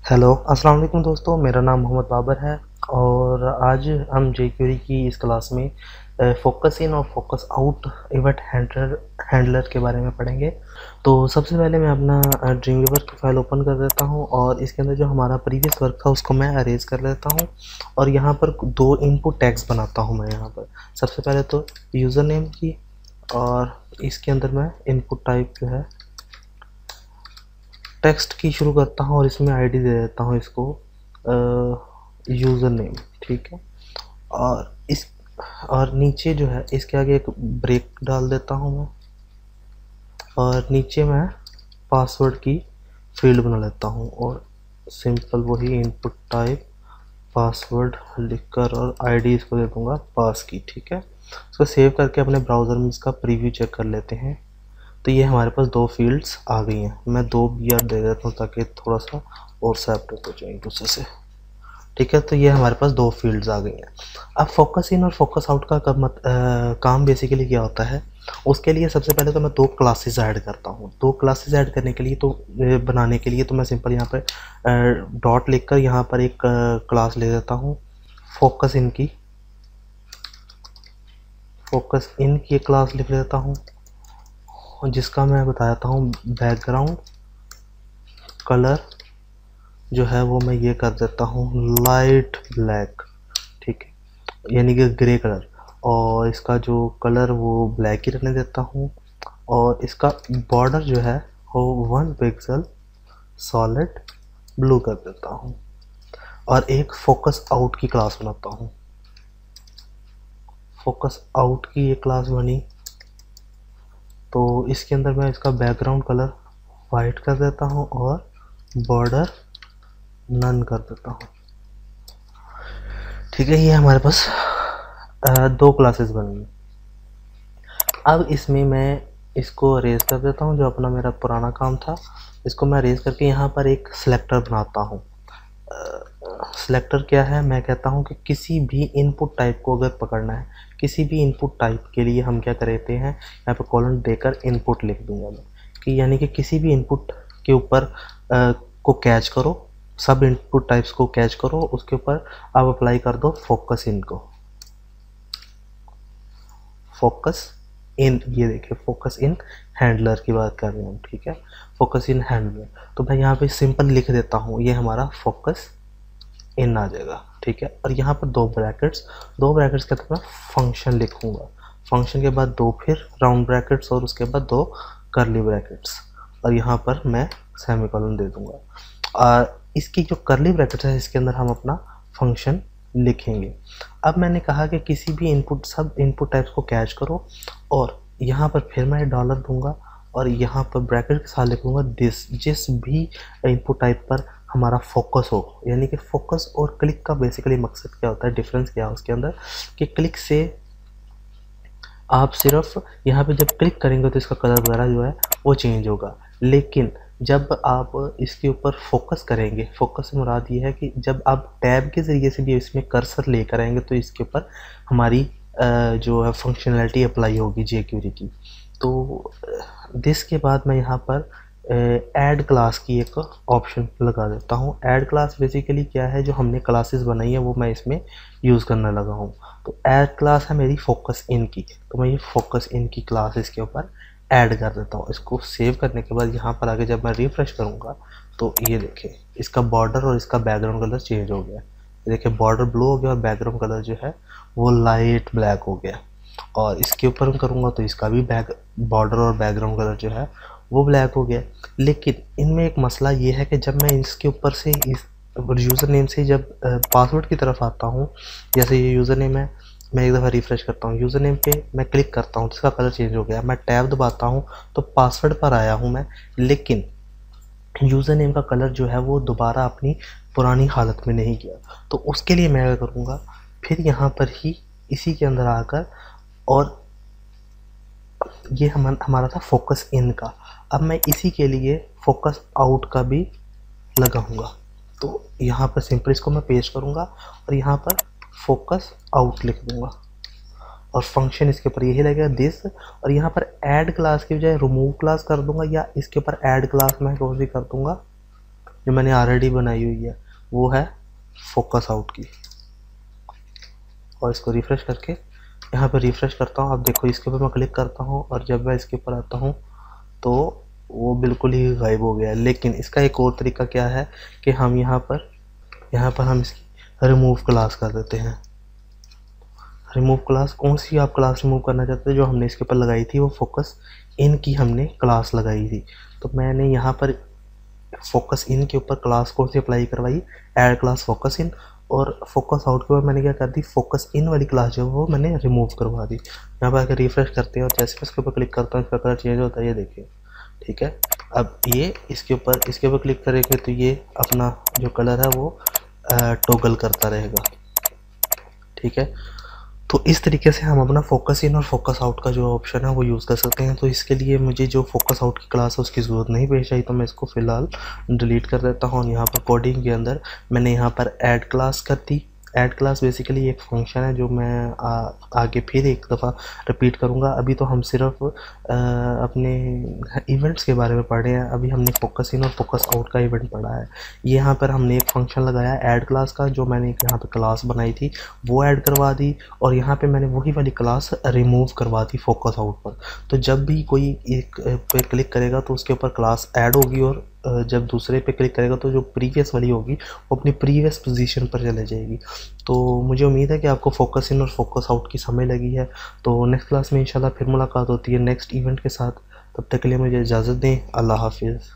Hello अस्सलाम वालेकुम दोस्तों, मेरा नाम मोहम्मद बाबर है और आज हम jQuery की इस क्लास में फोकस इन और फोकस आउट इवेंट हैंडलर के बारे में पढ़ेंगे। तो सबसे पहले मैं अपना ड्रीमवीवर की फाइल ओपन कर देता हूं और इसके अंदर जो हमारा प्रीवियस वर्क था उसको मैं अरेज कर लेता हूं और यहां पर दो इनपुट टैग्स बनाता हूं। मैं यहां पर सबसे पहले तो यूज़र नेम की और इसके अंदर मैं इनपुट टाइप जो है टेक्स्ट की शुरू करता हूँ और इसमें आईडी दे देता हूँ इसको यूज़र नेम, ठीक है। और इस और नीचे जो है इसके आगे एक ब्रेक डाल देता हूँ मैं और नीचे मैं पासवर्ड की फील्ड बना लेता हूँ और सिंपल वही इनपुट टाइप पासवर्ड लिखकर और आईडी इसको दे दूँगा पास की, ठीक है। इसको सेव करके अपने ब्राउज़र में इसका प्रीव्यू चेक कर लेते हैं। तो ये हमारे पास दो फील्ड्स आ गई हैं। मैं दो BR दे देता हूँ ताकि थोड़ा सा और सेपरेट हो जाए एक दूसरे से, ठीक है। तो ये हमारे पास दो फील्ड्स आ गई हैं। अब फोकस इन और फोकस आउट का काम बेसिकली क्या होता है, उसके लिए सबसे पहले तो मैं दो क्लासेस ऐड करता हूँ। दो क्लासेस ऐड करने के लिए तो बनाने के लिए तो मैं सिंपल यहाँ पर डॉट लिखकर यहाँ पर एक क्लास ले देता हूँ फोकस इन की एक क्लास लिख लेता हूँ जिसका मैं बताता हूँ बैकग्राउंड कलर जो है वो मैं ये कर देता हूँ लाइट ब्लैक, ठीक है, यानी कि ग्रे कलर। और इसका जो कलर वो ब्लैक ही रहने देता हूँ और इसका बॉर्डर जो है वो 1 पिक्सल सॉलिड ब्लू कर देता हूँ और एक फोकस आउट की क्लास बनाता हूँ। फोकस आउट की एक क्लास बनी तो इसके अंदर मैं इसका बैकग्राउंड कलर वाइट कर देता हूँ और बॉर्डर नन कर देता हूँ, ठीक है। ये हमारे पास दो क्लासेस बन गई। अब इसमें मैं इसको अरेज कर देता हूँ, जो अपना मेरा पुराना काम था इसको मैं अरेज करके यहाँ पर एक सिलेक्टर बनाता हूँ। सिलेक्टर क्या है, मैं कहता हूँ कि किसी भी इनपुट टाइप को अगर पकड़ना है, किसी भी इनपुट टाइप के लिए हम क्या करते हैं, यहाँ पर कॉलन देकर इनपुट लिख दूंगा मैं कि यानी कि किसी भी इनपुट के ऊपर को कैच करो, सब इनपुट टाइप्स को कैच करो, उसके ऊपर आप अप्लाई कर दो फोकस इन को। फोकस इन, ये देखिए फोकस इन हैंडलर की बात कर रहे हैं हम, ठीक है, फोकस इन हैंडलर। तो मैं यहाँ पे सिंपल लिख देता हूँ, ये हमारा फोकस इन आ जाएगा, ठीक है। और यहाँ पर दो ब्रैकेट्स के अंदर मैं फंक्शन लिखूंगा, फंक्शन के बाद दो फिर राउंड ब्रैकेट्स और उसके बाद दो कर्ली ब्रैकेट्स और यहाँ पर मैं सेमीकोलन दे दूंगा। और इसकी जो कर्ली ब्रैकेट्स है इसके अंदर हम अपना फंक्शन लिखेंगे। अब मैंने कहा कि किसी भी सब इनपुट टाइप्स को कैच करो और यहाँ पर फिर मैं डॉलर दूंगा और यहाँ पर ब्रैकेट के साथ लिखूंगा जिस भी इनपुट टाइप पर हमारा फोकस हो, यानी कि फोकस और क्लिक का बेसिकली मकसद क्या होता है, डिफरेंस क्या है उसके अंदर, कि क्लिक से आप सिर्फ यहाँ पे जब क्लिक करेंगे तो इसका कलर वगैरह जो है वो चेंज होगा, लेकिन जब आप इसके ऊपर फोकस करेंगे, फोकस से मुराद ये है कि जब आप टैब के ज़रिए से भी इसमें कर्सर लेकर आएंगे तो इसके ऊपर हमारी जो है फंक्शनैलिटी अप्लाई होगी jQuery की। तो दिस के बाद मैं यहाँ पर ऐड क्लास की एक ऑप्शन लगा देता हूँ। ऐड क्लास बेसिकली क्या है, जो हमने क्लासेस बनाई है वो मैं इसमें यूज़ करने लगा हूँ। तो ऐड क्लास है मेरी फोकस इन की, तो मैं ये फोकस इन की क्लास इसके ऊपर ऐड कर देता हूँ। इसको सेव करने के बाद यहाँ पर आगे जब मैं रिफ्रेश करूँगा तो ये देखिए इसका बॉर्डर और इसका बैकग्राउंड कलर चेंज हो गया। देखिए बॉर्डर ब्लू हो गया और बैकग्राउंड कलर जो है वो लाइट ब्लैक हो गया। और इसके ऊपर मैं करूँगा तो इसका भी बॉर्डर और बैकग्राउंड कलर जो है वो ब्लैक हो गया। लेकिन इनमें एक मसला ये है कि जब मैं इसके ऊपर से इस यूज़र नेम से जब पासवर्ड की तरफ आता हूँ, जैसे ये यूज़र नेम है, मैं एक दफ़ा रिफ़्रेश करता हूँ, यूज़र नेम पे मैं क्लिक करता हूँ तो इसका कलर चेंज हो गया। मैं टैब दबाता हूँ तो पासवर्ड पर आया हूँ मैं, लेकिन यूज़र नेम का कलर जो है वो दोबारा अपनी पुरानी हालत में नहीं गया। तो उसके लिए मैं क्या करूँगा, फिर यहाँ पर ही इसी के अंदर आकर, और ये हमारा था फोकस इन का, अब मैं इसी के लिए फोकस आउट का भी लगाऊंगा। तो यहाँ पर सिंपल इसको मैं पेस्ट करूँगा और यहाँ पर फोकस आउट लिख दूँगा और फंक्शन इसके ऊपर यही लगेगा दिस, और यहाँ पर ऐड क्लास की बजाय रिमूव क्लास कर दूँगा, या इसके ऊपर ऐड क्लास मैं कौन सी कर दूँगा, जो मैंने ऑलरेडी बनाई हुई है वो है फोकस आउट की। और इसको रिफ़्रेश करके यहाँ पर रिफ़्रेश करता हूँ। अब देखो इसके ऊपर मैं क्लिक करता हूँ और जब मैं इसके ऊपर आता हूँ तो वो बिल्कुल ही गायब हो गया है। लेकिन इसका एक और तरीका क्या है कि हम यहाँ पर हम इसकी रिमूव क्लास कर देते हैं। रिमूव क्लास, कौन सी आप क्लास रिमूव करना चाहते हैं? जो हमने इसके ऊपर लगाई थी वो फोकस इन की हमने क्लास लगाई थी। तो मैंने यहाँ पर फोकस इन के ऊपर क्लास कौन सी अप्लाई करवाई, ऐड क्लास फोकस इन, और फोकस आउट के ऊपर मैंने क्या कर दी, फोकस इन वाली क्लास जो है वो मैंने रिमूव करवा दी। यहाँ पर आकर रिफ्रेश करते हैं और जैसे मैं इसके ऊपर क्लिक करता हूँ इसका कलर चेंज होता है, ये देखिए, ठीक है। अब ये इसके ऊपर क्लिक करेंगे तो ये अपना जो कलर है वो टॉगल करता रहेगा, ठीक है। तो इस तरीके से हम अपना फोकस इन और फोकस आउट का जो ऑप्शन है वो यूज़ कर सकते हैं। तो इसके लिए मुझे जो फोकस आउट की क्लास है उसकी ज़रूरत नहीं पेश आई, तो मैं इसको फ़िलहाल डिलीट कर देता हूँ। यहाँ पर कोडिंग के अंदर मैंने यहाँ पर ऐड क्लास कर दी। ऐड क्लास बेसिकली एक फंक्शन है जो मैं आगे फिर एक दफ़ा रिपीट करूँगा। अभी तो हम सिर्फ अपने इवेंट्स के बारे में पढ़ रहे हैं। अभी हमने फोकस इन और फोकस आउट का इवेंट पढ़ा है। यहाँ पर हमने एक फंक्शन लगाया ऐड क्लास का, जो मैंने यहाँ पर क्लास बनाई थी वो ऐड करवा दी, और यहाँ पे मैंने वही वाली क्लास रिमूव करवा दी फोकस आउट पर। तो जब भी कोई एक पे क्लिक करेगा तो उसके ऊपर क्लास ऐड होगी, और जब दूसरे पे क्लिक करेगा तो जो प्रीवियस वाली होगी वो अपनी प्रीवियस पोजीशन पर चले जाएगी। तो मुझे उम्मीद है कि आपको फोकस इन और फोकस आउट की समझ लगी है। तो नेक्स्ट क्लास में इंशाल्लाह फिर मुलाकात होती है नेक्स्ट इवेंट के साथ। तब तक के लिए मुझे इजाज़त दें। अल्लाह हाफिज़।